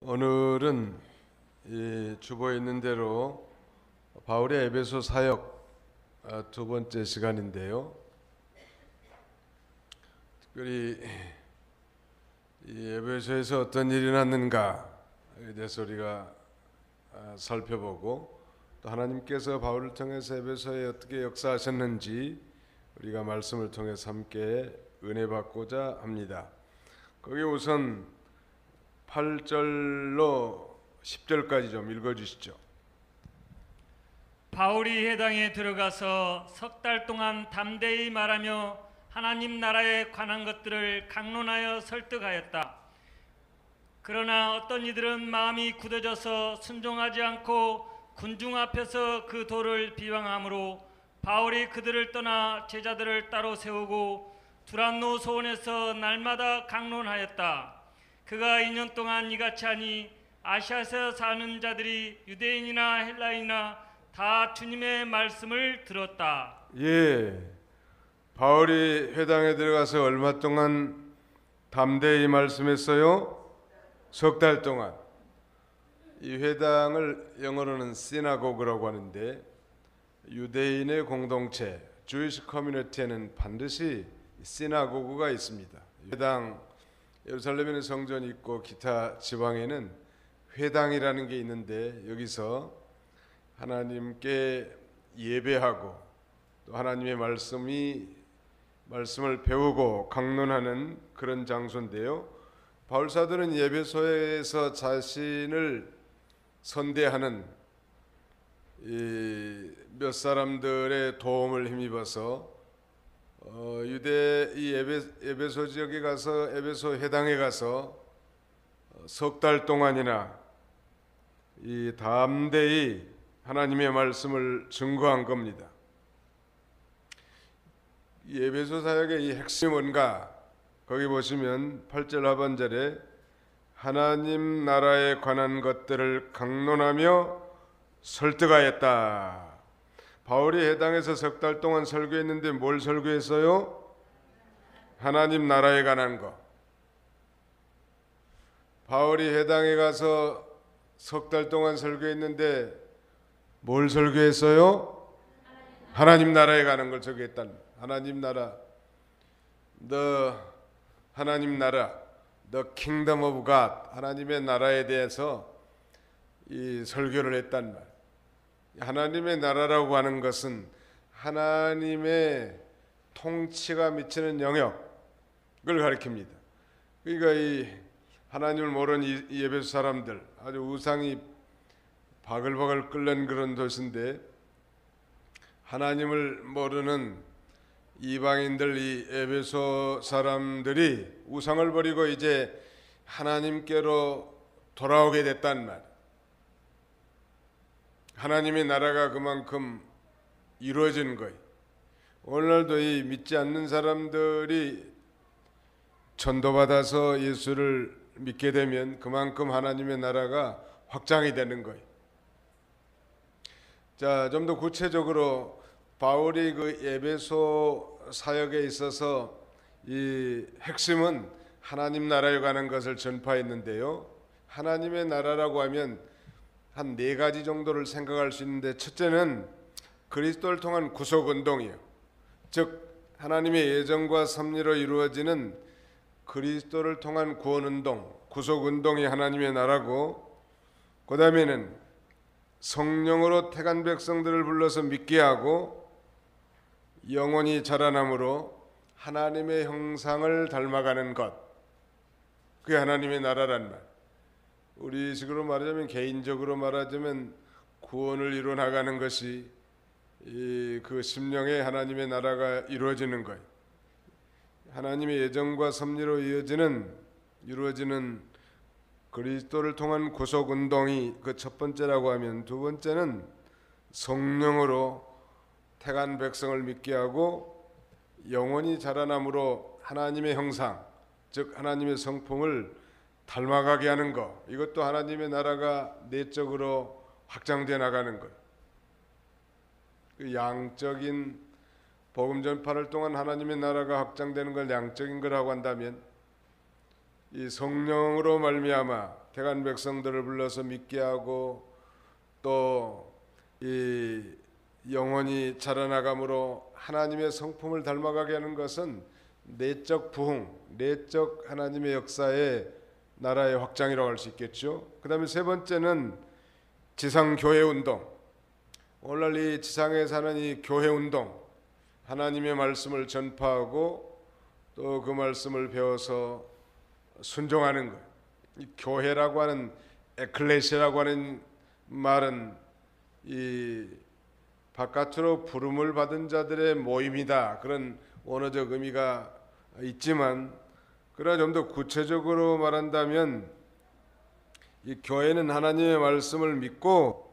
오늘은 이 주보에 있는 대로 바울의 에베소 사역 두 번째 시간인데요. 특별히 이 에베소에서 어떤 일이 났는가에 대해서 우리가 살펴보고, 또 하나님께서 바울을 통해서 에베소에 어떻게 역사하셨는지 우리가 말씀을 통해서 함께 은혜 받고자 합니다. 거기 우선 8절로 10절까지 좀 읽어주시죠. 바울이 회당에 들어가서 석 달 동안 담대히 말하며 하나님 나라에 관한 것들을 강론하여 설득하였다. 그러나 어떤 이들은 마음이 굳어져서 순종하지 않고 군중 앞에서 그 도를 비방하므로 바울이 그들을 떠나 제자들을 따로 세우고 두란노 소원에서 날마다 강론하였다. 그가 2년 동안 이같이 하니 아시아에서 사는 자들이 유대인이나 헬라인이나 다 주님의 말씀을 들었다. 바울이 회당에 들어가서 얼마 동안 담대히 말씀했어요? 석 달 동안. 이 회당을 영어로는 시나고그라고 하는데, 유대인의 공동체 주이시 커뮤니티에는 반드시 시나고그가 있습니다. 회당, 예루살렘에는 성전이 있고 기타 지방에는 회당이라는 게 있는데, 여기서 하나님께 예배하고 또 하나님의 말씀을 배우고 강론하는 그런 장소인데요. 바울 사도는 에베소에서 자신을 선대하는 몇 사람들의 도움을 힘입어서 에베소 지역에 가서, 에베소 회당에 가서 석 달 동안이나 이 담대히 하나님의 말씀을 증거한 겁니다. 이 에베소 사역의 이 핵심이 뭔가? 거기 보시면 8절 하반절에 하나님 나라에 관한 것들을 강론하며 설득하였다. 바울이 회당에서 석 달 동안 설교했는데 뭘 설교했어요? 하나님 나라에 관한 거. 바울이 회당에 가서 석 달 동안 설교했는데 뭘 설교했어요? 하나님 나라에 관한 걸 설교했다는. 하나님 나라, 하나님 나라, the kingdom of God, 하나님의 나라에 대해서 이 설교를 했단 말. 하나님의 나라라고 하는 것은 하나님의 통치가 미치는 영역을 가리킵니다. 그러니까 이 하나님을 모르는 이 에베소 사람들, 아주 우상이 바글바글 끓는 그런 도시인데, 하나님을 모르는 이방인들, 이 에베소 사람들이 우상을 버리고 이제 하나님께로 돌아오게 됐단 말. 하나님의 나라가 그만큼 이루어진 거예요. 오늘날도 이 믿지 않는 사람들이 전도받아서 예수를 믿게 되면 그만큼 하나님의 나라가 확장이 되는 거예요. 자, 좀 더 구체적으로 바울이 그 에베소 사역에 있어서 이 핵심은 하나님 나라에 관한 것을 전파했는데요. 하나님의 나라라고 하면 한 4가지 정도를 생각할 수 있는데, 첫째는 그리스도를 통한 구속운동이에요. 즉 하나님의 예정과 섭리로 이루어지는 그리스도를 통한 구원운동, 구속운동이 하나님의 나라고, 그 다음에는 성령으로 택한 백성들을 불러서 믿게 하고 영원히 자라남으로 하나님의 형상을 닮아가는 것, 그게 하나님의 나라란 말. 우리 식으로 말하자면, 개인적으로 말하자면 구원을 이루어 나가는 것이 그 심령의 하나님의 나라가 이루어지는 거예요. 하나님의 예정과 섭리로 이루어지는 그리스도를 통한 구속운동이 그 첫 번째라고 하면, 두 번째는 성령으로 택한 백성을 믿게 하고 영원히 자라남으로 하나님의 형상, 즉 하나님의 성품을 닮아가게 하는 것, 이것도 하나님의 나라가 내적으로 확장돼 나가는 거예요. 그 양적인 복음 전파를 통한 하나님의 나라가 확장되는 걸 양적인 거라고 한다면, 이 성령으로 말미암아 태간 백성들을 불러서 믿게 하고 또 이 영혼이 자라나감으로 하나님의 성품을 닮아가게 하는 것은 내적 부흥, 내적 하나님의 역사의 나라의 확장이라고 할 수 있겠죠. 그 다음에 세 번째는 지상교회 운동. 오늘날 이 지상에 사는 이 교회 운동, 하나님의 말씀을 전파하고 또 그 말씀을 배워서 순종하는 것. 이 교회라고 하는 에클레시아라고 하는 말은 이 바깥으로 부름을 받은 자들의 모임이다, 그런 원어적 의미가 있지만, 그러나 좀 더 구체적으로 말한다면 이 교회는 하나님의 말씀을 믿고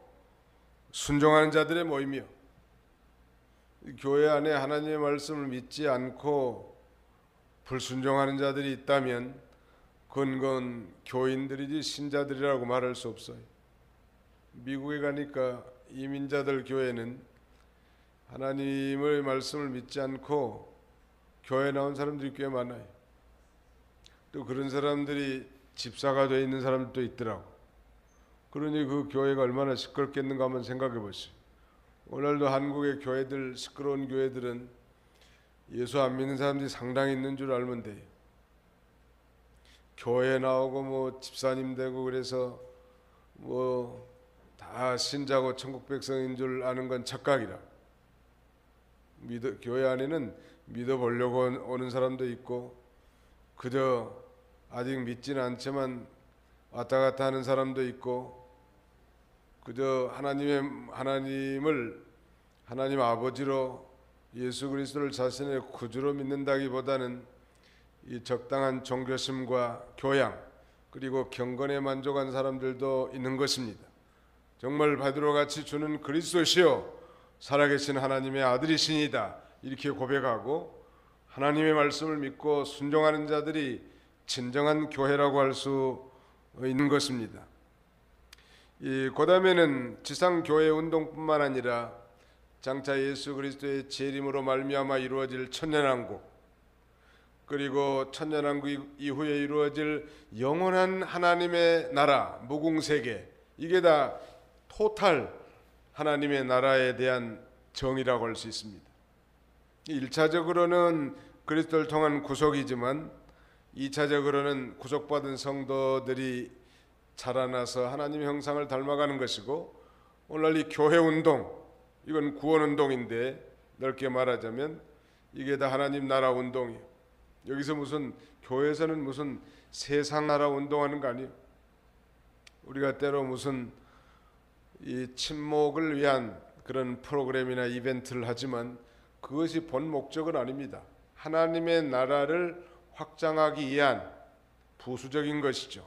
순종하는 자들의 모임이요, 이 교회 안에 하나님의 말씀을 믿지 않고 불순종하는 자들이 있다면 그건 교인들이지 신자들이라고 말할 수 없어요. 미국에 가니까 이민자들 교회는 하나님의 말씀을 믿지 않고 교회 나온 사람들이 꽤 많아요. 또 그런 사람들이 집사가 되어 있는 사람도 있더라고. 그러니 그 교회가 얼마나 시끄럽겠는가 한번 생각해 보시오. 오늘도 한국의 교회들, 시끄러운 교회들은 예수 안 믿는 사람들이 상당히 있는 줄 알면 돼요. 교회 나오고 뭐 집사님 되고 그래서 뭐 다 신자고 천국 백성인 줄 아는 건 착각이라. 교회 안에는 믿어보려고 오는 사람도 있고 그저 아직 믿지는 않지만 왔다 갔다 하는 사람도 있고, 그저 하나님을 하나님 아버지로 예수 그리스도를 자신의 구주로 믿는다기보다는 이 적당한 종교심과 교양 그리고 경건에 만족한 사람들도 있는 것입니다. 정말 베드로같이 주는 그리스도시요 살아계신 하나님의 아들이시니다 이렇게 고백하고 하나님의 말씀을 믿고 순종하는 자들이 진정한 교회라고 할 수 있는 것입니다. 그 다음에는 지상교회 운동뿐만 아니라 장차 예수 그리스도의 재림으로 말미암아 이루어질 천년왕국, 그리고 천년왕국 이후에 이루어질 영원한 하나님의 나라, 무궁세계, 이게 다 토탈 하나님의 나라에 대한 정의라고 할 수 있습니다. 1차적으로는 그리스도를 통한 구속이지만 2차적으로는 구속받은 성도들이 자라나서 하나님의 형상을 닮아가는 것이고, 오늘날 이 교회 운동, 이건 구원 운동인데 넓게 말하자면 이게 다 하나님 나라 운동이에요. 여기서 무슨 교회에서는 무슨 세상 나라 운동하는 거 아니에요. 우리가 때로 무슨 이 친목을 위한 그런 프로그램이나 이벤트를 하지만 그것이 본 목적은 아닙니다. 하나님의 나라를 확장하기 위한 부수적인 것이죠.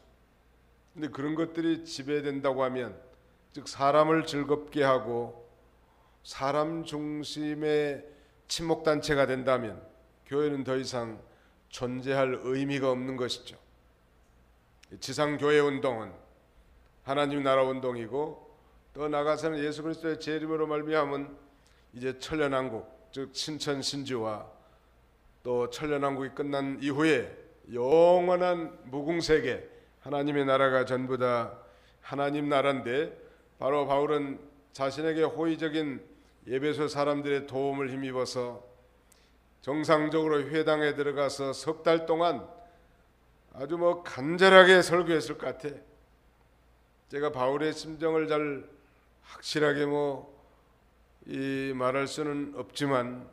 근데 그런 것들이 지배된다고 하면, 즉 사람을 즐겁게 하고 사람 중심의 친목단체가 된다면 교회는 더 이상 존재할 의미가 없는 것이죠. 지상교회 운동은 하나님 나라 운동이고, 또 나아가서는 예수 그리스도의 재림으로 말미암은 이제 천년왕국, 즉 신천신주와 또 천년왕국이 끝난 이후에 영원한 무궁세계, 하나님의 나라가 전부 다 하나님 나라인데, 바로 바울은 자신에게 호의적인 에베소 사람들의 도움을 힘입어서 정상적으로 회당에 들어가서 석 달 동안 아주 간절하게 설교했을 것 같아. 제가 바울의 심정을 잘 확실하게 말할 수는 없지만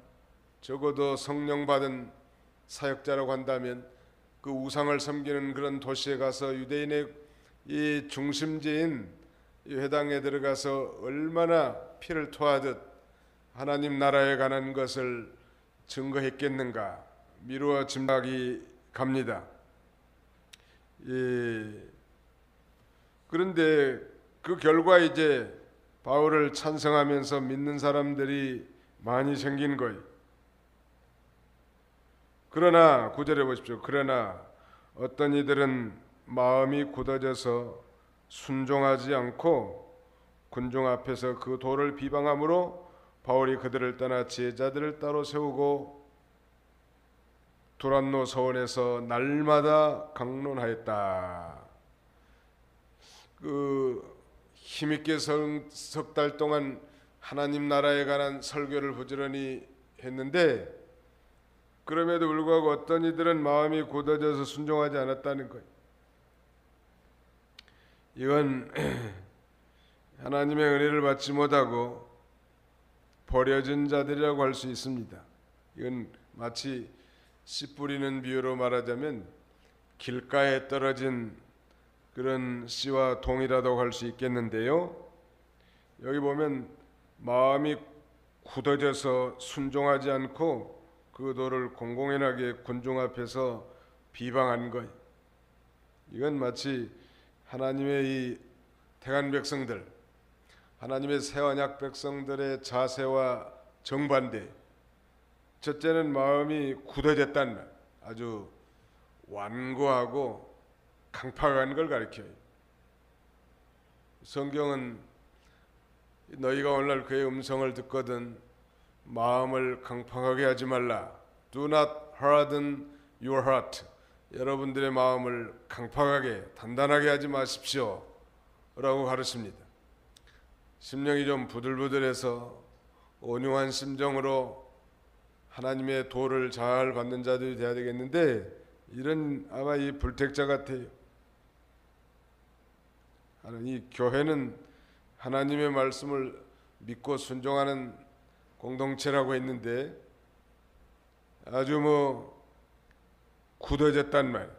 적어도 성령 받은 사역자라고 한다면 그 우상을 섬기는 그런 도시에 가서 유대인의 이 중심지인 이 회당에 들어가서 얼마나 피를 토하듯 하나님 나라에 관한 것을 증거했겠는가 미루어 짐작이 갑니다. 그런데 그 결과 이제 바울을 찬성하면서 믿는 사람들이 많이 생긴 거예요. 그러나 9절에 보십시오. 그러나 어떤 이들은 마음이 굳어져서 순종하지 않고 군중 앞에서 그 도를 비방함으로 바울이 그들을 떠나 제자들을 따로 세우고 두란노 서원에서 날마다 강론하였다. 그 힘있게 석 달 동안 하나님 나라에 관한 설교를 부지런히 했는데 그럼에도 불구하고 어떤 이들은 마음이 굳어져서 순종하지 않았다는 거예요. 이건 하나님의 은혜를 받지 못하고 버려진 자들이라고 할 수 있습니다. 이건 마치 씨 뿌리는 비유로 말하자면 길가에 떨어진 그런 씨와 동일하다고 할 수 있겠는데요. 여기 보면 마음이 굳어져서 순종하지 않고 그 도를 공공연하게 군중 앞에서 비방한 것. 이건 마치 하나님의 이 택한 백성들, 하나님의 새 언약 백성들의 자세와 정반대. 첫째는 마음이 굳어졌다는 말, 아주 완고하고 강팍한 걸 가리켜요. 성경은 너희가 오늘날 그의 음성을 듣거든 마음을 강팍하게 하지 말라. Do not harden your heart. 여러분들의 마음을 강팍하게 단단하게 하지 마십시오 라고 가르칩니다. 심령이 좀 부들부들해서 온유한 심정으로 하나님의 도를 잘 받는 자들이 돼야 되겠는데 이런 아마 이 불택자 같아요. 이 교회는 하나님의 말씀을 믿고 순종하는 공동체라고 했는데 아주 굳어졌단 말,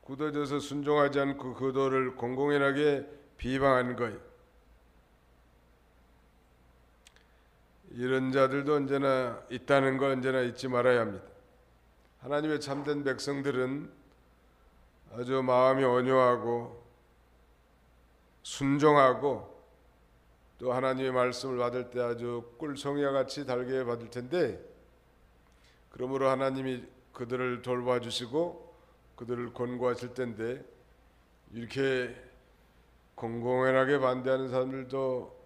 굳어져서 순종하지 않고 그 도를 공공연하게 비방한 거예요. 이런 자들도 언제나 있다는 걸 언제나 잊지 말아야 합니다. 하나님의 참된 백성들은 아주 마음이 온유하고 순종하고 또 하나님의 말씀을 받을 때 아주 꿀송이와 같이 달게 받을 텐데 그러므로 하나님이 그들을 돌봐주시고 그들을 권고하실 텐데 이렇게 공공연하게 반대하는 사람들도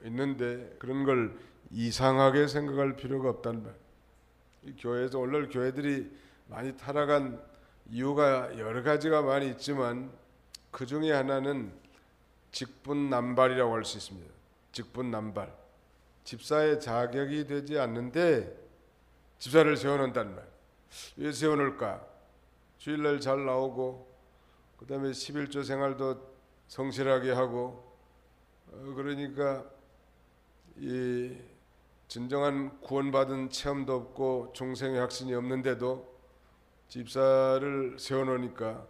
있는데 그런 걸 이상하게 생각할 필요가 없단 말. 이 교회에서 오늘 교회들이 많이 타락한 이유가 여러 가지가 많이 있지만 그 중에 하나는 직분남발이라고 할 수 있습니다. 직분남발. 집사의 자격이 되지 않는데 집사를 세워놓는단 말. 왜 세워놓을까? 주일날 잘 나오고 그 다음에 11조 생활도 성실하게 하고 그러니까 이 진정한 구원받은 체험도 없고 중생의 확신이 없는데도 집사를 세워놓으니까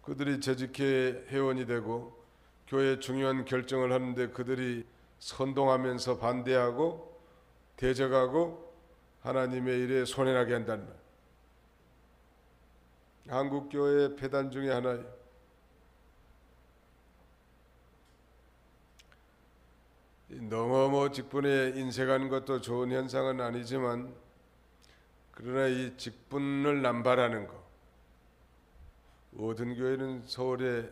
그들이 재직회 회원이 되고 교회 중요한 결정을 하는데 그들이 선동하면서 반대하고 대적하고 하나님의 일에 손해나게 한다는 말. 한국 교회의 폐단 중에 하나예요. 너무 직분에 인색하는 것도 좋은 현상은 아니지만 그러나 이 직분을 남발하는 거 모든 교회는 서울에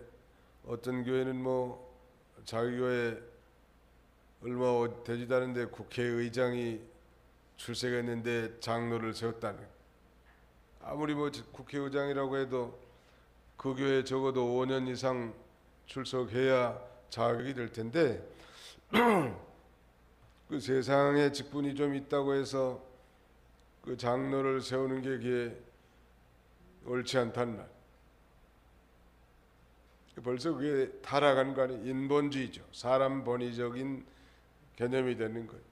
어떤 교회는 자기 교회 얼마 되지도 않은데 국회의장이 출석했는데 장로를 세웠다는 아무리 국회의장이라고 해도 그 교회에 적어도 5년 이상 출석해야 자격이 될 텐데 그 세상에 직분이 좀 있다고 해서 그 장로를 세우는 게 그게 옳지 않다는 말. 벌써 그게 타락한 거 아니에요. 인본주의죠. 사람 본의적인 개념이 되는 거예요.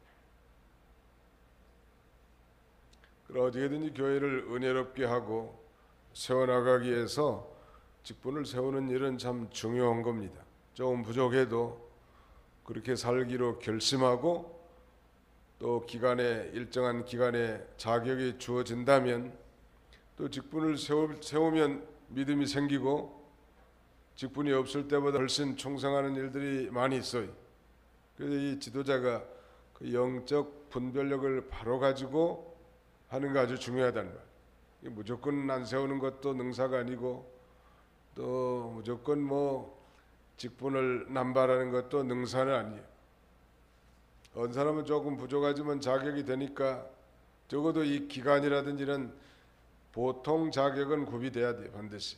그럼 어떻게든지 교회를 은혜롭게 하고 세워나가기 위해서 직분을 세우는 일은 참 중요한 겁니다. 조금 부족해도 그렇게 살기로 결심하고 또 일정한 기간에 자격이 주어진다면 또 직분을 세우면 믿음이 생기고 직분이 없을 때보다 훨씬 충성하는 일들이 많이 있어요. 그래서 이 지도자가 그 영적 분별력을 바로 가지고 하는 게 아주 중요하다는 말. 무조건 안 세우는 것도 능사가 아니고 또 무조건 직분을 남발하는 것도 능사는 아니에요. 어느 사람은 조금 부족하지만 자격이 되니까 적어도 이 기간이라든지 이런 보통 자격은 구비돼야 돼요. 반드시.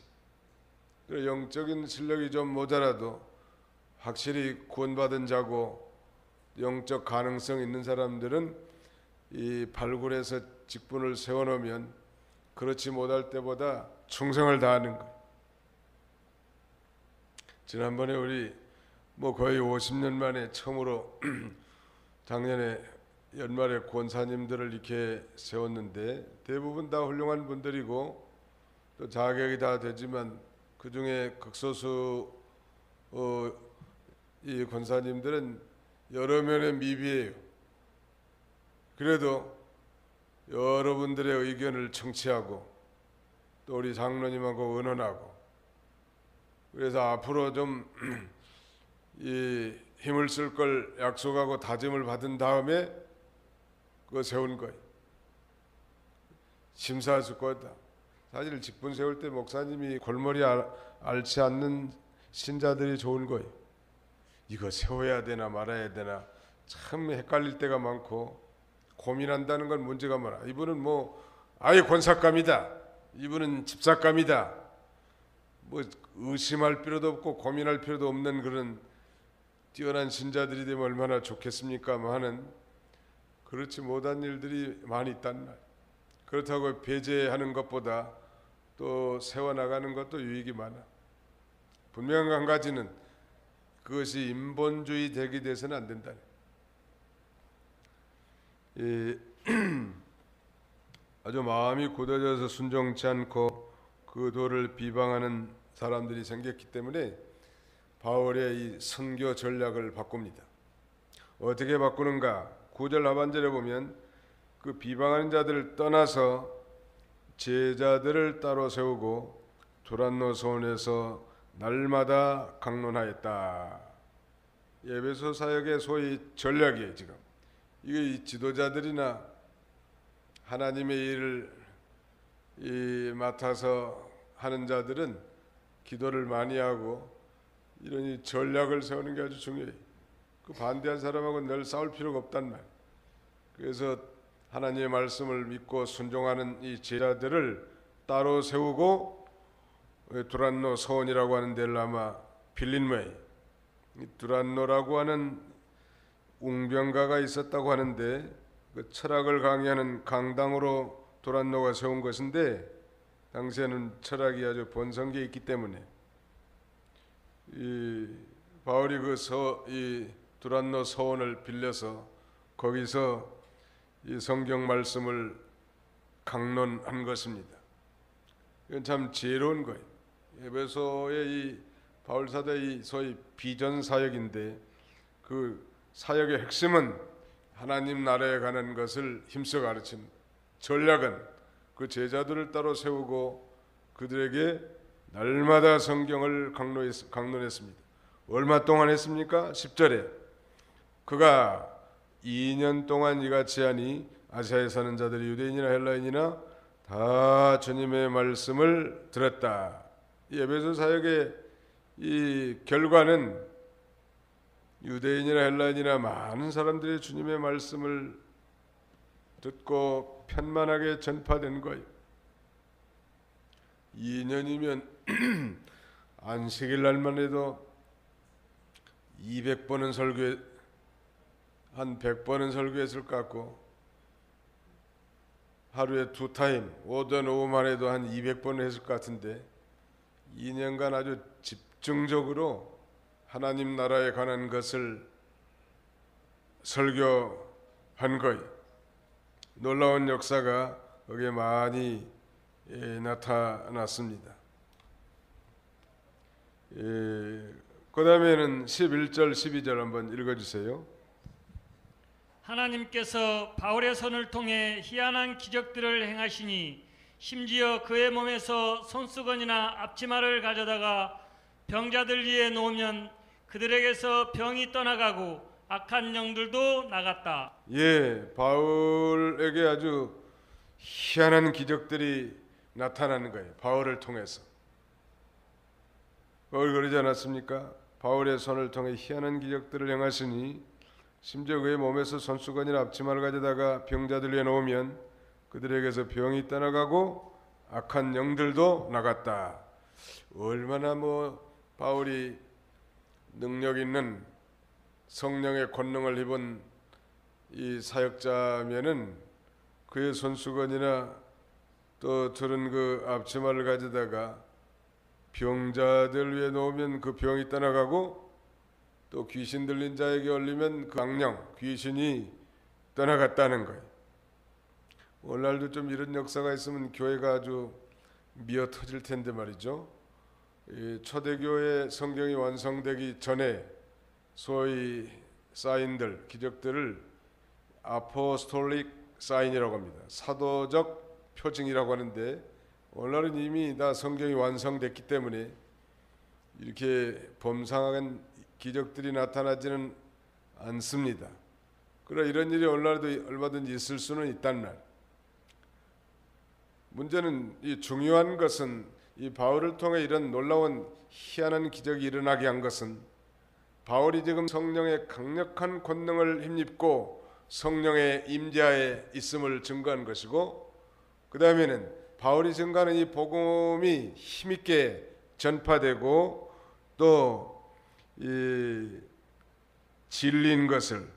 영적인 실력이 좀 모자라도 확실히 구원받은 자고 영적 가능성 있는 사람들은 이 발굴해서 직분을 세워놓으면 그렇지 못할 때보다 충성을 다하는 거예요. 지난번에 우리 거의 50년 만에 처음으로 작년에 연말에 권사님들을 이렇게 세웠는데 대부분 다 훌륭한 분들이고 또 자격이 다 되지만 그 중에 극소수 이 권사님들은 여러 면의 미비해요. 그래도 여러분들의 의견을 청취하고 또 우리 장로님하고 의논하고 그래서 앞으로 좀 이 힘을 쓸 걸 약속하고 다짐을 받은 다음에 그거 세운 거예요. 심사할 거다. 사실 직분 세울 때 목사님이 골머리 앓지 않는 신자들이 좋은 거예요. 이거 세워야 되나 말아야 되나 참 헷갈릴 때가 많고 고민한다는 건 문제가 많아. 이분은 아예 권사감이다. 이분은 집사감이다. 의심할 필요도 없고 고민할 필요도 없는 그런 뛰어난 신자들이 되면 얼마나 좋겠습니까? 하는 그렇지 못한 일들이 많이 있단 말. 그렇다고 배제하는 것보다 또 세워나가는 것도 유익이 많아. 분명한 한 가지는 그것이 인본주의 되게 돼서는 안 된다. 아주 마음이 굳어져서 순종치 않고 그 도를 비방하는 사람들이 생겼기 때문에 바울의 이 선교 전략을 바꿉니다. 어떻게 바꾸는가? 9절 하반절에 보면 그 비방하는 자들을 떠나서 제자들을 따로 세우고 두란노 소원에서 날마다 강론하였다. 에베소 사역의 소위 전략이에요. 지금 이게 이 지도자들이나 하나님의 일을 맡아서 하는 자들은 기도를 많이 하고 이런 이 전략을 세우는 게 아주 중요해요. 그 반대한 사람하고 늘 싸울 필요가 없단 말. 그래서 하나님의 말씀을 믿고 순종하는 이 제자들을 따로 세우고 두란노 서원이라고 하는 데를 아마 빌린 모양이에요. 두란노라고 하는 웅병가가 있었다고 하는데 그 철학을 강의하는 강당으로 두란노가 세운 것인데 당시에는 철학이 아주 번성기에 있기 때문에 이 바울이 이 두란노 서원을 빌려서 거기서 이 성경 말씀을 강론한 것입니다. 이건 참 지혜로운 거예요. 에베소의 이 바울 사도의 이 소위 비전 사역인데 그 사역의 핵심은 하나님 나라에 관한 것을 힘써 가르치는 전략은 그 제자들을 따로 세우고 그들에게 날마다 성경을 강론했습니다. 얼마 동안 했습니까? 10절에 그가 2년 동안 이같이 하니 아시아에 사는 자들이 유대인이나 헬라인이나 다 주님의 말씀을 들었다. 이 에베소 사역의 이 결과는 유대인이나 헬라인이나 많은 사람들이 주님의 말씀을 듣고 편만하게 전파된 거예요. 2년이면 안식일 날만 해도 200번은 한 100번은 설교했을 것 같고 하루에 2타임 오전 오후만 해도 한 200번은 했을 것 같은데 2년간 아주 집중적으로 하나님 나라에 관한 것을 설교한 거예요. 놀라운 역사가 거기에 많이 나타났습니다. 그 다음에는 11절 12절 한번 읽어주세요. 하나님께서 바울의 손을 통해 희한한 기적들을 행하시니 심지어 그의 몸에서 손수건이나 앞치마를 가져다가 병자들 위에 놓으면 그들에게서 병이 떠나가고 악한 영들도 나갔다. 바울에게 아주 희한한 기적들이 나타나는 거예요. 바울을 통해서. 바울 그러지 않았습니까? 바울의 손을 통해 희한한 기적들을 행하시니 심지어 그의 몸에서 손수건이나 앞치마를 가져다가 병자들 위에 놓으면 그들에게서 병이 떠나가고 악한 영들도 나갔다. 얼마나 바울이 능력 있는 성령의 권능을 입은 이 사역자면은 그의 손수건이나 또 저런 그 앞치마를 가져다가 병자들 위에 놓으면 그 병이 떠나가고 또 귀신 들린 자에게 올리면 그 악령, 귀신이 떠나갔다는 거예요. 오늘날도 좀 이런 역사가 있으면 교회가 아주 미어 터질 텐데 말이죠. 이 초대교회 성경이 완성되기 전에 소위 사인들, 기적들을 아포스톨릭 사인이라고 합니다. 사도적 표징이라고 하는데 오늘날은 이미 다 성경이 완성됐기 때문에 이렇게 범상한 기적들이 나타나지는 않습니다. 그러나 이런 일이 오늘날도 얼마든지 있을 수는 있단 말. 문제는 이 중요한 것은 이 바울을 통해 이런 놀라운 희한한 기적이 일어나게 한 것은 바울이 지금 성령의 강력한 권능을 힘입고 성령의 임재하에 있음을 증거한 것이고, 그 다음에는 바울이 증거하는 이 복음이 힘있게 전파되고 또 이 진리인 것을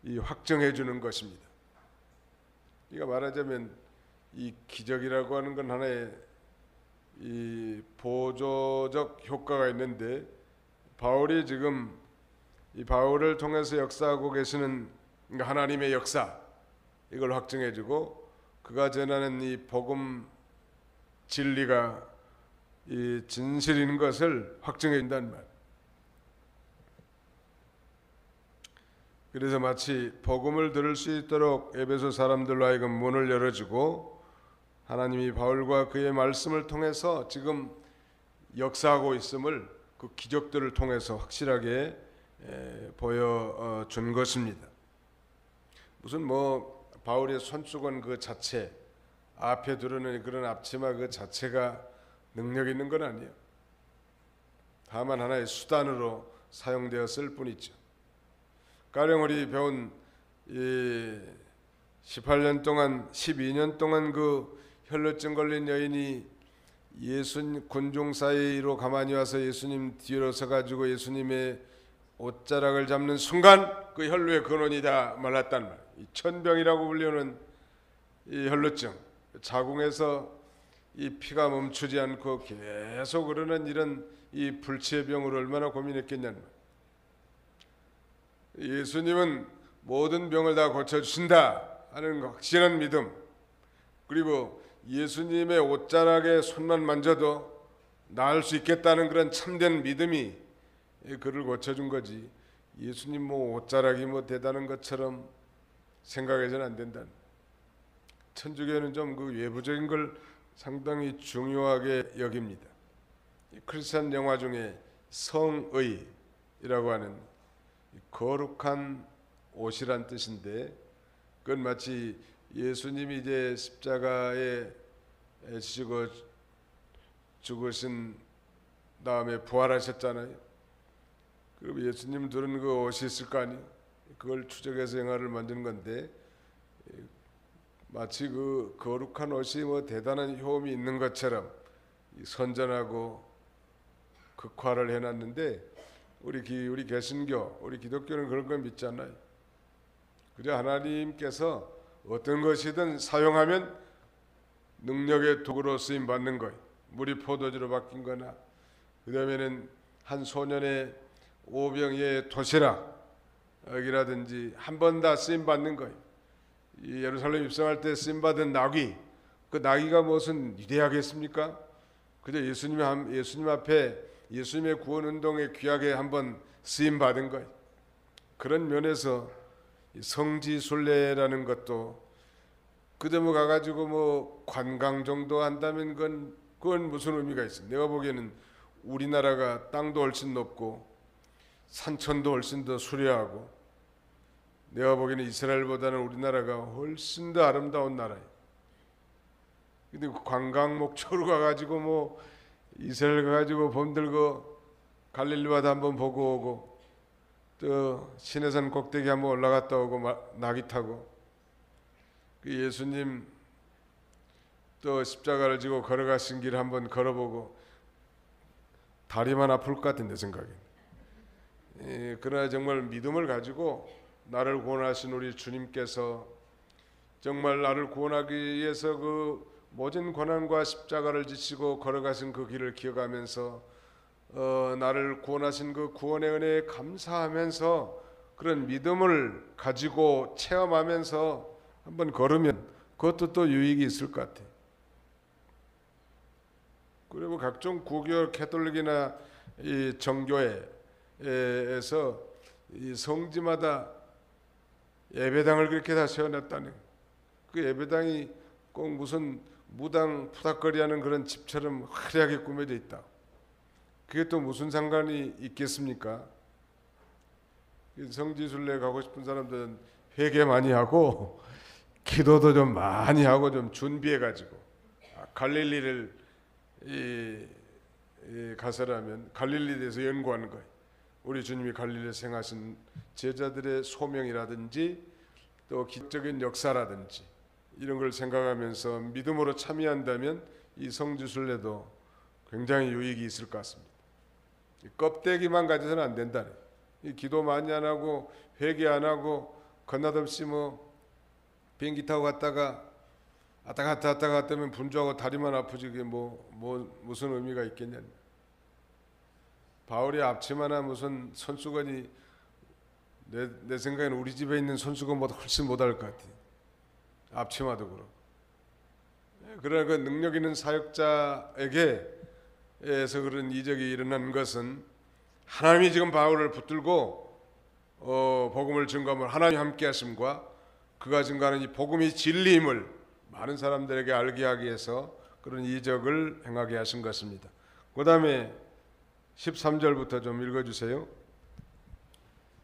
이 확정해 주는 것입니다. 그러니까 말하자면 이 기적이라고 하는 건 하나의 이 보조적 효과가 있는데, 바울이 지금 이 바울을 통해서 역사하고 계시는 하나님의 역사, 이걸 확증해 주고 그가 전하는 이 복음 진리가 이 진실인 것을 확증해 준다는 말. 그래서 마치 복음을 들을 수 있도록 에베소 사람들로 하여금 문을 열어주고 하나님이 바울과 그의 말씀을 통해서 지금 역사하고 있음을 그 기적들을 통해서 확실하게 보여준 것입니다. 무슨 뭐 바울의 손수건 그 자체, 앞에 두르는 그런 앞치마 그 자체가 능력 있는 건 아니에요. 다만 하나의 수단으로 사용되었을 뿐이죠. 가령 우리 배운 이 18년 동안 12년 동안 그 혈루증 걸린 여인이 예수님 군중 사이로 가만히 와서 예수님 뒤로 서가지고 예수님의 옷자락을 잡는 순간 그 혈루의 근원이 다 말랐단 말. 이 천병이라고 불리는 이 혈루증, 자궁에서 이 피가 멈추지 않고 계속 흐르는 이런 이 불치의 병으로 얼마나 고민했겠냐는 말. 예수님은 모든 병을 다 고쳐주신다 하는 확실한 믿음, 그리고 예수님의 옷자락에 손만 만져도 나을 수 있겠다는 그런 참된 믿음이 그를 고쳐준 거지, 예수님 뭐 옷자락이 뭐 대단한 것처럼 생각해서는 안 된다. 천주교는 좀 그 외부적인 걸 상당히 중요하게 여깁니다. 크리스찬 영화 중에 성의라고 하는 거룩한 옷이란 뜻인데, 그건 마치 예수님이 이제 십자가에 죽으신 다음에 부활하셨잖아요. 그럼 예수님 들은 그 옷이 있을 거 아니에요. 그걸 추적해서 영화를 만드는 건데, 마치 그 거룩한 옷이 뭐 대단한 효험이 있는 것처럼 선전하고 극화를 해놨는데, 우리 개신교, 우리 기독교는 그런 걸 믿지 않아요. 그저 하나님께서 어떤 것이든 사용하면 능력의 도구로 쓰임 받는 거예요. 물이 포도주로 바뀐 거나, 그 다음에는 한 소년의 오병이의 도시락이라든지 한 번 다 쓰임 받는 거예요. 이 예루살렘 입성할 때 쓰임 받은 나귀, 그 나귀가 무슨 위대하겠습니까? 그저 예수님 앞에 예수님의 구원 운동에 귀하게 한번 쓰임 받은 거예요. 그런 면에서 성지순례라는 것도 그저 뭐 가가지고 뭐 관광 정도 한다면 그건 무슨 의미가 있어? 내가 보기에는 우리나라가 땅도 훨씬 높고 산천도 훨씬 더 수려하고, 내가 보기에는 이스라엘보다는 우리나라가 훨씬 더 아름다운 나라예요. 근데 관광 목적으로 가가지고 뭐 이스라엘 가가지고 봄들고 갈릴리바도 한번 보고 오고, 또 시내산 꼭대기 한번 올라갔다 오고 나귀 타고, 그 예수님 또 십자가를 지고 걸어가신 길 한번 걸어보고, 다리만 아플 것 같은 내 생각에. 그러나 정말 믿음을 가지고 나를 구원하신 우리 주님께서 정말 나를 구원하기 위해서 그 모진 고난과 십자가를 지시고 걸어가신 그 길을 기억하면서 나를 구원하신 그 구원의 은혜에 감사하면서 그런 믿음을 가지고 체험하면서 한번 걸으면 그것도 또 유익이 있을 것 같아요. 그리고 각종 구교 캐톨릭이나 이 정교회에서 이 성지마다 예배당을 그렇게 다 세워놨다는, 그 예배당이 꼭 무슨 무당 푸닥거리하는 그런 집처럼 화려하게 꾸며져 있다. 그게 또 무슨 상관이 있겠습니까? 성지순례 가고 싶은 사람들은 회개 많이 하고 기도도 좀 많이 하고 좀 준비해 가지고 갈릴리를 가서라면 갈릴리에 대해서 연구하는 거예요. 우리 주님이 갈릴리에서 행하신 제자들의 소명이라든지 또 기적인 역사라든지 이런 걸 생각하면서 믿음으로 참여한다면 이 성지순례도 굉장히 유익이 있을 것 같습니다. 껍데기만 가져서는 안 된다. 이 기도 많이 안 하고 회개 안 하고 건너없이 뭐 비행기 타고 갔다가 왔다 갔다 하면 분주하고 다리만 아프지 그게 뭐 무슨 의미가 있겠냐. 바울이 앞치마나 무슨 손수건이 내 생각에는 우리 집에 있는 손수건보다 훨씬 못할 것 같아요. 앞치마도 그렇고. 그러나 그 능력 있는 사역자에게서 그런 이적이 일어난 것은 하나님이 지금 바울을 붙들고 복음을 증거하면 하나님이 함께 하심과 그가 증거하는 이 복음이 진리임을 많은 사람들에게 알게 하기 위해서 그런 이적을 행하게 하신 것입니다. 그 다음에 13절부터 좀 읽어주세요.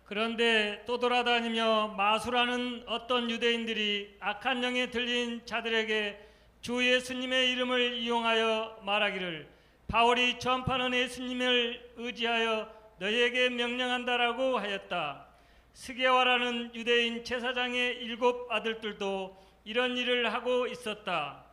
그런데 또 돌아다니며 마술하는 어떤 유대인들이 악한 영에 들린 자들에게 주 예수님의 이름을 이용하여 말하기를 바울이 전파하는 예수님을 의지하여 너희에게 명령한다라고 하였다. 스게와라는 유대인 제사장의 7 아들들도 이런 일을 하고 있었다.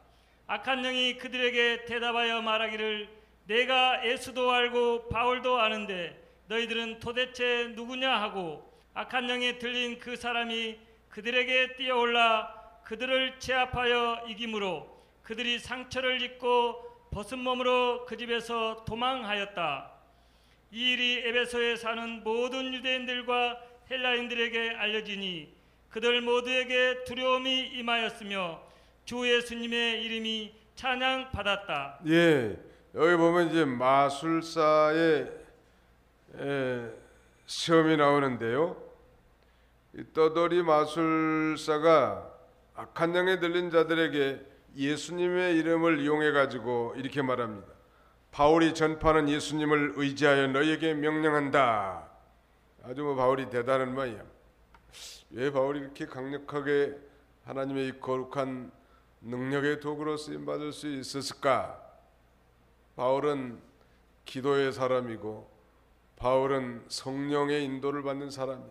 악한 영이 그들에게 대답하여 말하기를 내가 예수도 알고 바울도 아는데 너희들은 도대체 누구냐 하고 악한 영에 들린 그 사람이 그들에게 뛰어올라 그들을 제압하여 이기므로 그들이 상처를 입고 벗은 몸으로 그 집에서 도망하였다. 이 일이 에베소에 사는 모든 유대인들과 헬라인들에게 알려지니 그들 모두에게 두려움이 임하였으며 주 예수님의 이름이 찬양받았다. 예, 여기 보면 이제 마술사의 시험이 나오는데요. 이 떠돌이 마술사가 악한 영에 들린 자들에게 예수님의 이름을 이용해 가지고 이렇게 말합니다. 바울이 전파하는 예수님을 의지하여 너희에게 명령한다. 아주 뭐 바울이 대단한 모양이야. 왜 바울이 이렇게 강력하게 하나님의 이 거룩한 능력의 도구로 쓰임 받을 수 있었을까? 바울은 기도의 사람이고 바울은 성령의 인도를 받는 사람이야.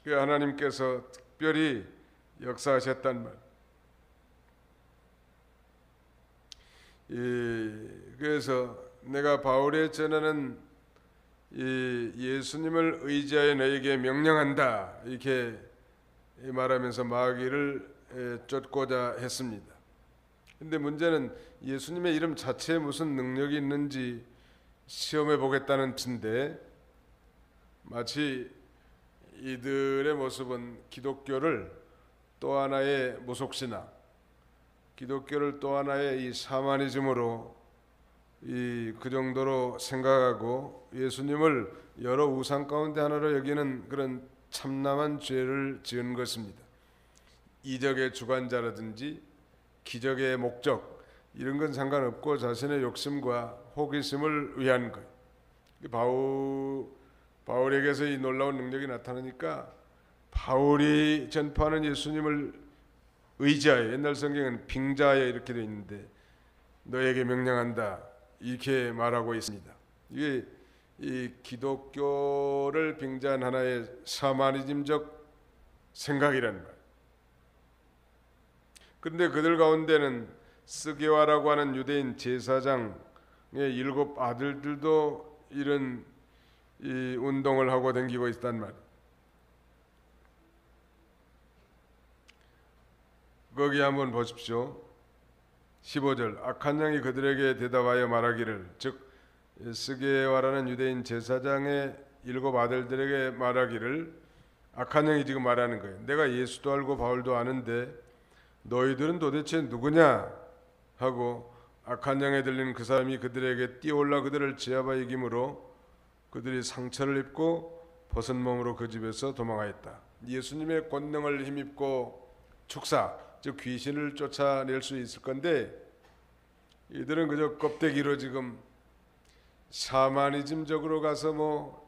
그 하나님께서 특별히 역사하셨단 말. 그래서 내가 바울의 전하는 예수님을 의지하여 너에게 명령한다 이렇게 말하면서 마귀를 쫓고자 했습니다. 근데 문제는 예수님의 이름 자체에 무슨 능력이 있는지 시험해 보겠다는 뜻인데 마치 이들의 모습은 기독교를 또 하나의 무속신앙, 기독교를 또 하나의 이 샤머니즘으로 그 정도로 생각하고 예수님을 여러 우상 가운데 하나로 여기는 그런 참남한 죄를 지은 것입니다. 이적의 주관자라든지 기적의 목적 이런 건 상관없고 자신의 욕심과 호기심을 위한 것. 바울에게서 이 놀라운 능력이 나타나니까 바울이 전파하는 예수님을 의지하여, 옛날 성경은 빙자하여 이렇게 되어 있는데 너에게 명령한다 이렇게 말하고 있습니다. 이게 이 기독교를 빙자한 하나의 샤머니즘적 생각이라는 거예요. 그런데 그들 가운데는 스게와라고 하는 유대인 제사장 7 아들들도 이런 이 운동을 하고 다니고 있단 말이에요. 거기 한번 보십시오. 15절 악한 영이 그들에게 대답하여 말하기를, 즉 스게와라는 유대인 제사장의 7 아들들에게 말하기를, 악한 영이 지금 말하는 거예요. 내가 예수도 알고 바울도 아는데 너희들은 도대체 누구냐 하고 악한 영에 들린 그 사람이 그들에게 뛰어올라 그들을 제압하여 이김으로 그들이 상처를 입고 벗은 몸으로 그 집에서 도망하였다. 예수님의 권능을 힘입고 축사, 즉 귀신을 쫓아낼 수 있을 건데 이들은 그저 껍데기로 지금 샤머니즘적으로 가서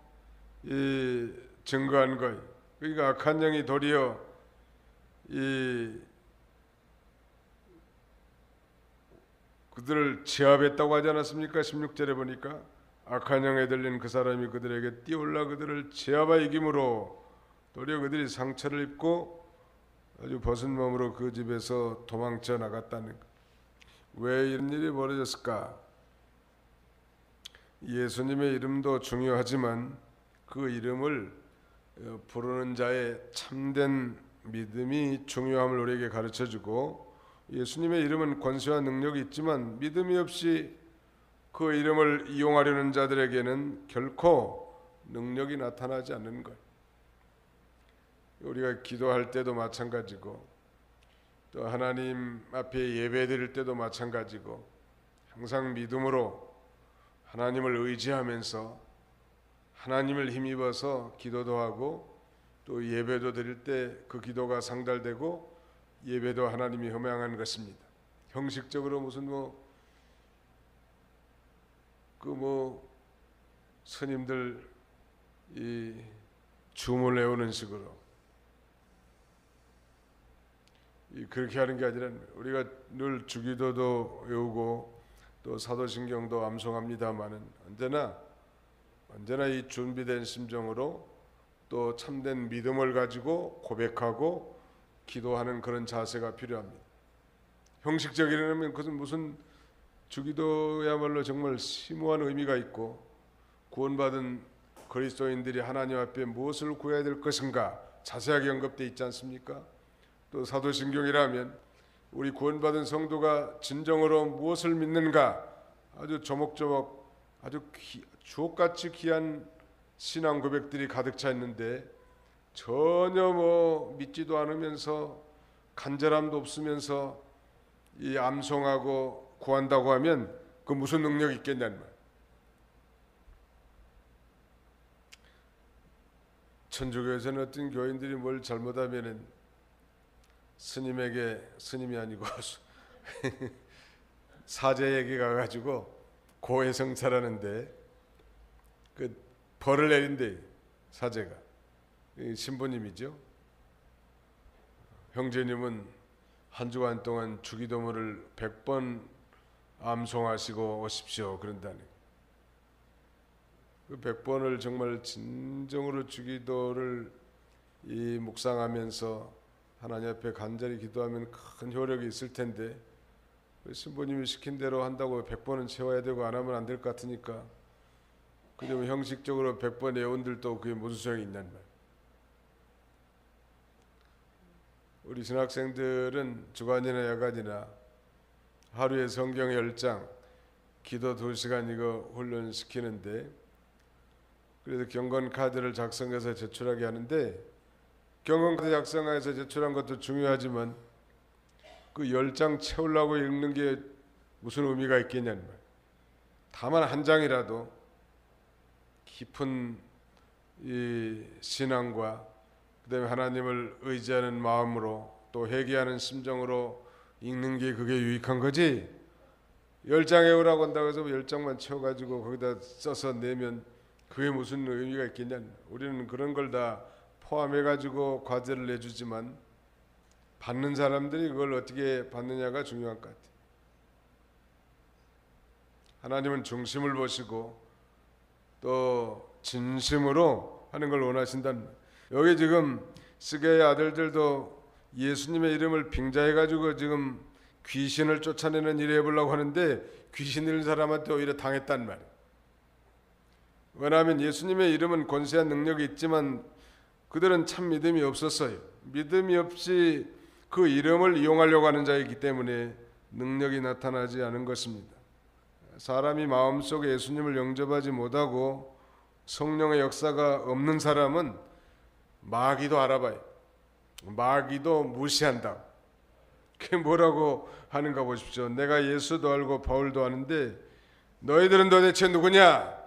이 증거한 거예요. 그러니까 악한 영이 도리어 그들을 제압했다고 하지 않았습니까? 16절에 보니까 악한 영에 들린 그 사람이 그들에게 뛰어올라 그들을 제압하여 이김으로 도리어 그들이 상처를 입고 아주 벗은 몸으로 그 집에서 도망쳐 나갔다는 것. 왜 이런 일이 벌어졌을까? 예수님의 이름도 중요하지만 그 이름을 부르는 자의 참된 믿음이 중요함을 우리에게 가르쳐주고, 예수님의 이름은 권세와 능력이 있지만 믿음이 없이 그 이름을 이용하려는 자들에게는 결코 능력이 나타나지 않는 거예요. 우리가 기도할 때도 마찬가지고 또 하나님 앞에 예배드릴 때도 마찬가지고 항상 믿음으로 하나님을 의지하면서 하나님을 힘입어서 기도도 하고 또 예배도 드릴 때 그 기도가 상달되고 예배도 하나님이 허망한 것입니다. 형식적으로 무슨 스님들 이 주문을 외우는 식으로 그렇게 하는 게 아니라 우리가 늘 주기도도 외우고 또 사도신경도 암송합니다마는 언제나 이 준비된 심정으로 또 참된 믿음을 가지고 고백하고 기도하는 그런 자세가 필요합니다. 형식적이라면 그것은 무슨 주기도야말로 정말 심오한 의미가 있고 구원받은 그리스도인들이 하나님 앞에 무엇을 구해야 될 것인가 자세하게 언급되어 있지 않습니까? 또 사도신경이라면 우리 구원받은 성도가 진정으로 무엇을 믿는가 아주 조목조목 아주 주옥같이 귀한 신앙 고백들이 가득 차 있는데 전혀 믿지도 않으면서 간절함도 없으면서 이 암송하고 구한다고 하면 그 무슨 능력이 있겠냐는 말. 천주교에서는 어떤 교인들이 뭘 잘못하면은 스님이 아니고 사제에게 가가지고 고해성찰하는데 그 벌을 내린대. 사제가 신부님이죠. 형제님은 한 주간 동안 주기도문을 100번 암송하시고 오십시오 그런다니. 그 100번을 정말 진정으로 주기도를 이 묵상하면서 하나님 앞에 간절히 기도하면 큰 효력이 있을 텐데 신부님이 시킨 대로 한다고 100번은 채워야 되고 안 하면 안 될 것 같으니까 그저 형식적으로 100번 외운들도 그게 무슨 소용이 있냐는 말. 우리 신학생들은 주간이나 야간이나 하루에 성경 10장 기도 2시간 이거 훈련시키는데 그래서 경건 카드를 작성해서 제출하게 하는데 경건 카드 작성해서 제출한 것도 중요하지만 그 10장 채우려고 읽는 게 무슨 의미가 있겠냐는 말. 다만 한 장이라도 깊은 이 신앙과 그다음에 하나님을 의지하는 마음으로 또 회개하는 심정으로 읽는 게 그게 유익한 거지. 10장 외우라고 한다고 해서 10장만 채워가지고 거기다 써서 내면 그게 무슨 의미가 있겠냐. 우리는 그런 걸 다 포함해가지고 과제를 내주지만 받는 사람들이 그걸 어떻게 받느냐가 중요한 것 같아요. 하나님은 중심을 보시고 또 진심으로 하는 걸 원하신다는. 여기 지금 스게의 아들들도 예수님의 이름을 빙자해가지고 지금 귀신을 쫓아내는 일을 해보려고 하는데 귀신 들린 사람한테 오히려 당했단 말이에요. 왜냐하면 예수님의 이름은 권세한 능력이 있지만 그들은 참 믿음이 없었어요. 믿음이 없이 그 이름을 이용하려고 하는 자이기 때문에 능력이 나타나지 않은 것입니다. 사람이 마음속에 예수님을 영접하지 못하고 성령의 역사가 없는 사람은 마귀도 알아봐요. 마귀도 무시한다. 그게 뭐라고 하는가 보십시오. 내가 예수도 알고 바울도 아는데 너희들은 도대체 누구냐?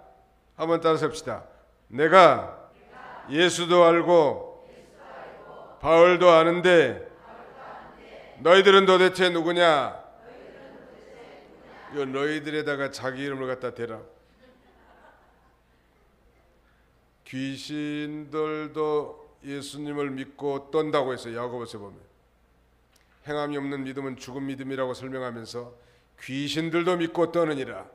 한번 따라서 합시다. 내가 예수도 알고 바울도 아는데 너희들은 도대체 누구냐? 이 너희들에다가 자기 이름을 갖다 대라. 귀신들도 예수님을 믿고 떤다고 해서 야고보서 보면 행함이 없는 믿음은 죽은 믿음이라고 설명하면서 귀신들도 믿고 떠느니라.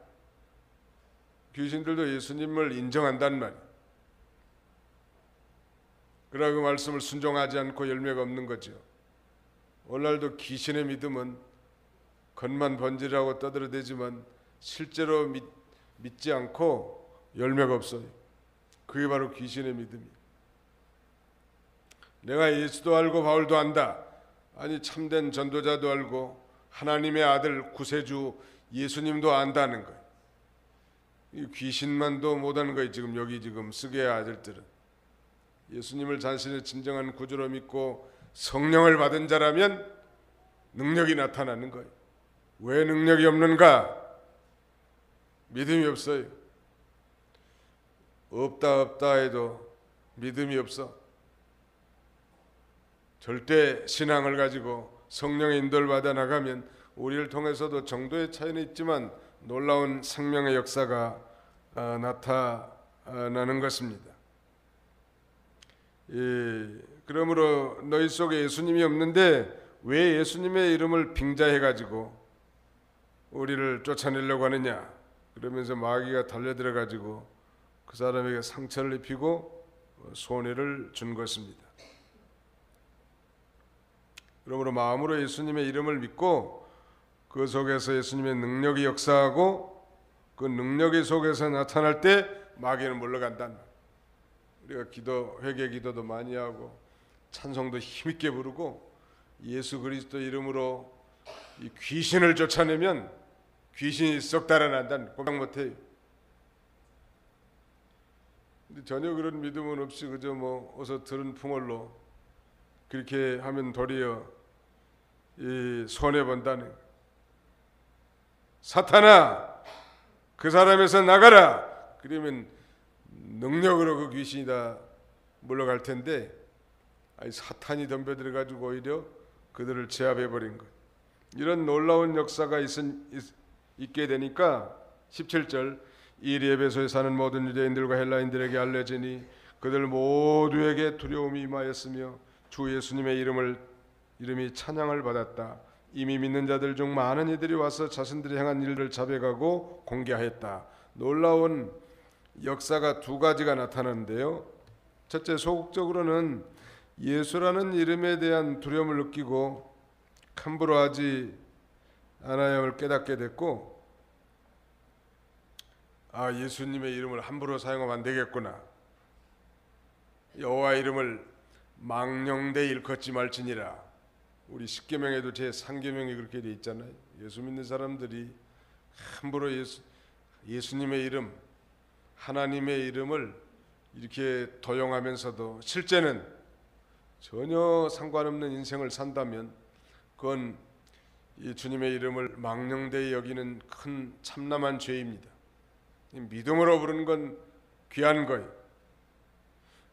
귀신들도 예수님을 인정한단 말이에요. 그러나 그 말씀을 순종하지 않고 열매가 없는 거죠. 오늘날도 귀신의 믿음은 겉만 번지르하고 떠들어대지만 실제로 믿지 않고 열매가 없어요. 그게 바로 귀신의 믿음이에요. 내가 예수도 알고 바울도 안다. 아니 참된 전도자도 알고 하나님의 아들 구세주 예수님도 안다는 거예요. 이 귀신만도 못하는 거예요. 지금 스게의 아들들은 예수님을 자신의 진정한 구주로 믿고 성령을 받은 자라면 능력이 나타나는 거예요. 왜 능력이 없는가? 믿음이 없어요. 없다 해도 믿음이 없어. 절대 신앙을 가지고 성령의 인도를 받아 나가면 우리를 통해서도 정도의 차이는 있지만 놀라운 생명의 역사가 나타나는 것입니다. 그러므로 너희 속에 예수님이 없는데 왜 예수님의 이름을 빙자해 가지고 우리를 쫓아내려고 하느냐? 그러면서 마귀가 달려들어 가지고 그 사람에게 상처를 입히고 손해를 준 것입니다. 그러므로 마음으로 예수님의 이름을 믿고 그 속에서 예수님의 능력이 역사하고 그 능력이 속에서 나타날 때 마귀는 물러간다. 우리가 회개 기도도 많이 하고 찬송도 힘있게 부르고 예수 그리스도 이름으로 이 귀신을 쫓아내면 귀신이 썩 달아난다는 고백 못해요. 근데 전혀 그런 믿음은 없이 그저 어서 들은 풍월로 그렇게 하면 도리어 이 손해본다는 거예요. 사탄아 그 사람에서 나가라. 그러면 능력으로 그 귀신이 다 물러갈 텐데 아니 사탄이 덤벼들어가지고 오히려 그들을 제압해버린 거예요. 이런 놀라운 역사가 있게 되니까 17절 이 에베소에 사는 모든 유대인들과 헬라인들에게 알려지니 그들 모두에게 두려움이 임하였으며 주 예수님의 이름이 찬양을 받았다. 이미 믿는 자들 중 많은 이들이 와서 자신들이 행한 일을 자백하고 공개하였다. 놀라운 역사가 두 가지가 나타나는데요. 첫째, 소극적으로는 예수라는 이름에 대한 두려움을 느끼고 함부로 하지 않아야 함을 깨닫게 됐고, 예수님의 이름을 함부로 사용하면 안 되겠구나. 여호와 이름을 망령되 일컫지 말지니라. 우리 십계명에도 제 3계명이 그렇게 돼 있잖아요. 예수 믿는 사람들이 함부로 예수님의 이름, 하나님의 이름을 이렇게 도용하면서도 실제는 전혀 상관없는 인생을 산다면 그건 이 주님의 이름을 망령되이 여기는 큰 참남한 죄입니다. 믿음으로 부르는 건 귀한 거예요.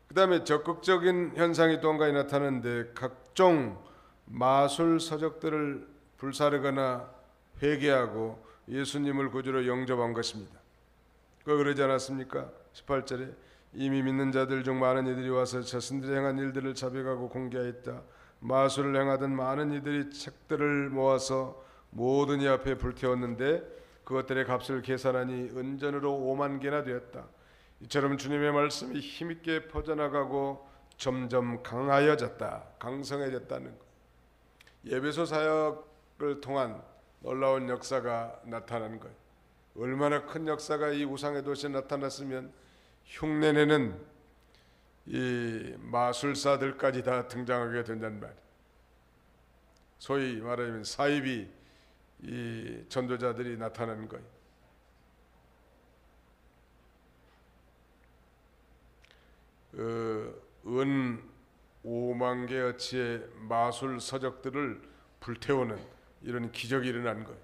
그 다음에 적극적인 현상이 또 한 가지 나타나는데 각종 마술 서적들을 불사르거나 회개하고 예수님을 구주로 영접한 것입니다. 그러지 않았습니까? 18절에 이미 믿는 자들 중 많은 이들이 와서 자신들이 행한 일들을 자백하고 공개하였다. 마술을 행하던 많은 이들이 책들을 모아서 모든 이 앞에 불태웠는데 그것들의 값을 계산하니 은전으로 5만 개나 되었다. 이처럼 주님의 말씀이 힘있게 퍼져나가고 점점 강성해졌다는 것. 예배소 사역을 통한 놀라운 역사가 나타난 거예요. 얼마나 큰 역사가 이 우상의 도시에 나타났으면 흉내내는 이 마술사들까지 다 등장하게 된단 말이에요. 소위 말하면 사이비 이 전도자들이 나타나는 거예요. 은 5만 개어치의 마술 서적들을 불태우는 이런 기적이 일어난 거예요.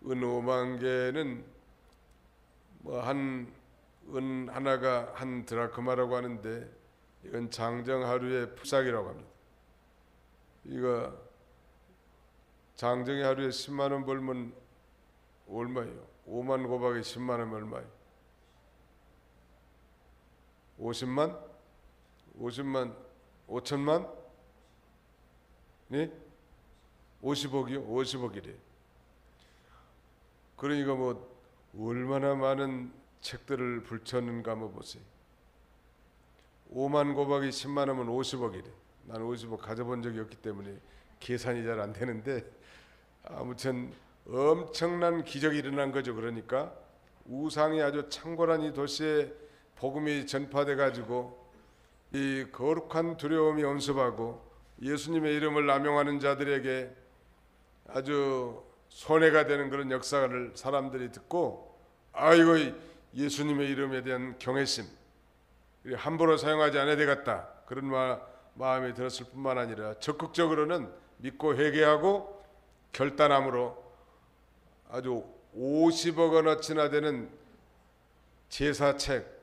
은 5만 개는 은 하나가 한 드라크마라고 하는데 이건 장정 하루의 푸삭이라고 합니다. 이거 장정이 하루에 10만 원 벌면 얼마예요? 5만 곱하기 10만 원이면 얼마예요? 50만? 50만? 5천만? 네? 50억이요? 50억이래. 그러니까 뭐 얼마나 많은 책들을 불쳤는가 한번 보세요. 5만 곱하기 10만 하면 50억이래. 난 50억 가져본 적이 없기 때문에 계산이 잘 안 되는데 아무튼 엄청난 기적이 일어난 거죠. 그러니까 우상이 아주 창궐한 이 도시에 복음이 전파돼 가지고 이 거룩한 두려움이 엄습하고 예수님의 이름을 남용하는 자들에게 아주 손해가 되는 그런 역사를 사람들이 듣고 아이고 예수님의 이름에 대한 경외심 함부로 사용하지 않아야 되겠다 그런 마음이 들었을 뿐만 아니라 적극적으로는 믿고 회개하고 결단함으로 아주 50억 원어치나 되는 제사책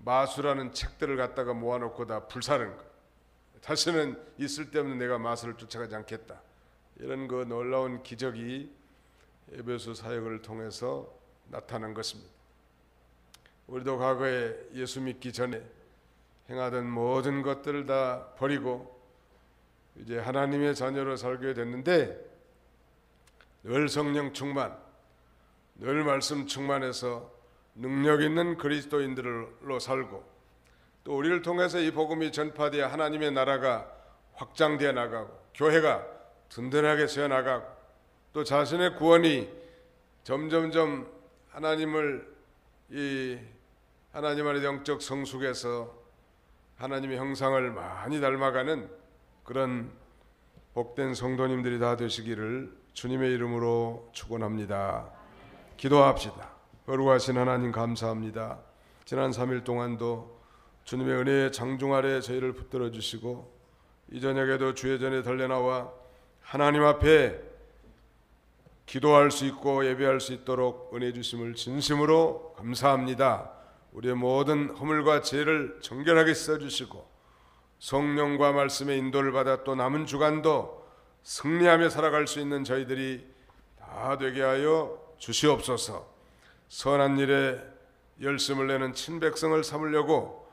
마술하는 책들을 갖다가 모아놓고 다 불사른 거예요. 다시는 이 쓸데없는 내가 마술을 쫓아가지 않겠다. 이런 그 놀라운 기적이 에베소 사역을 통해서 나타난 것입니다. 우리도 과거에 예수 믿기 전에 행하던 모든 것들을 다 버리고 이제 하나님의 자녀로 살게 됐는데 늘 성령 충만, 늘 말씀 충만해서 능력 있는 그리스도인들로 살고 또 우리를 통해서 이 복음이 전파되어 하나님의 나라가 확장되어 나가고 교회가 든든하게 세어 나가고 또 자신의 구원이 점점점 하나님 안의 영적 성숙에서 하나님의 형상을 많이 닮아가는 그런 복된 성도님들이 다 되시기를 주님의 이름으로 축원합니다. 기도합시다. 거룩하신 하나님 감사합니다. 지난 3일 동안도 주님의 은혜의 장중 아래 저희를 붙들어 주시고 이 저녁에도 주의 전에 달려나와 하나님 앞에 기도할 수 있고 예배할 수 있도록 은혜 주심을 진심으로 감사합니다. 우리의 모든 허물과 죄를 정결하게 씻어주시고 성령과 말씀의 인도를 받아 또 남은 주간도 승리하며 살아갈 수 있는 저희들이 다 되게 하여 주시옵소서. 선한 일에 열심을 내는 친백성을 삼으려고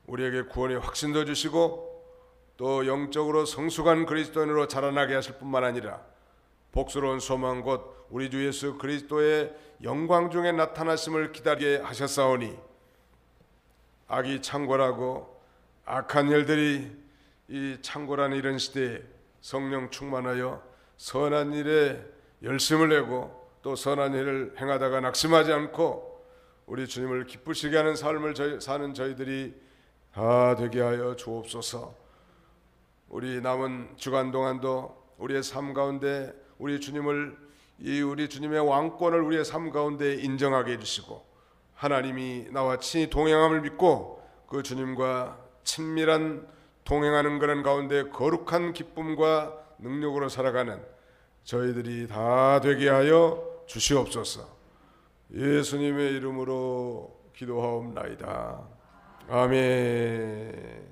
우리에게 구원의 확신도 주시고 또 영적으로 성숙한 그리스도인으로 자라나게 하실 뿐만 아니라 복스러운 소망 곧 우리 주 예수 그리스도의 영광 중에 나타나심을 기다리게 하셨사오니 악이 창궐하고 악한 일들이 이 창궐하는 이런 시대에 성령 충만하여 선한 일에 열심을 내고 또 선한 일을 행하다가 낙심하지 않고 우리 주님을 기쁘시게 하는 삶을 사는 저희들이 다 되게 하여 주옵소서. 우리 남은 주간 동안도 우리의 삶 가운데 우리 주님의 왕권을 우리의 삶 가운데 인정하게 해주시고 하나님이 나와 친히 동행함을 믿고 그 주님과 친밀한 동행하는 그런 가운데 거룩한 기쁨과 능력으로 살아가는 저희들이 다 되게 하여 주시옵소서. 예수님의 이름으로 기도하옵나이다. 아멘.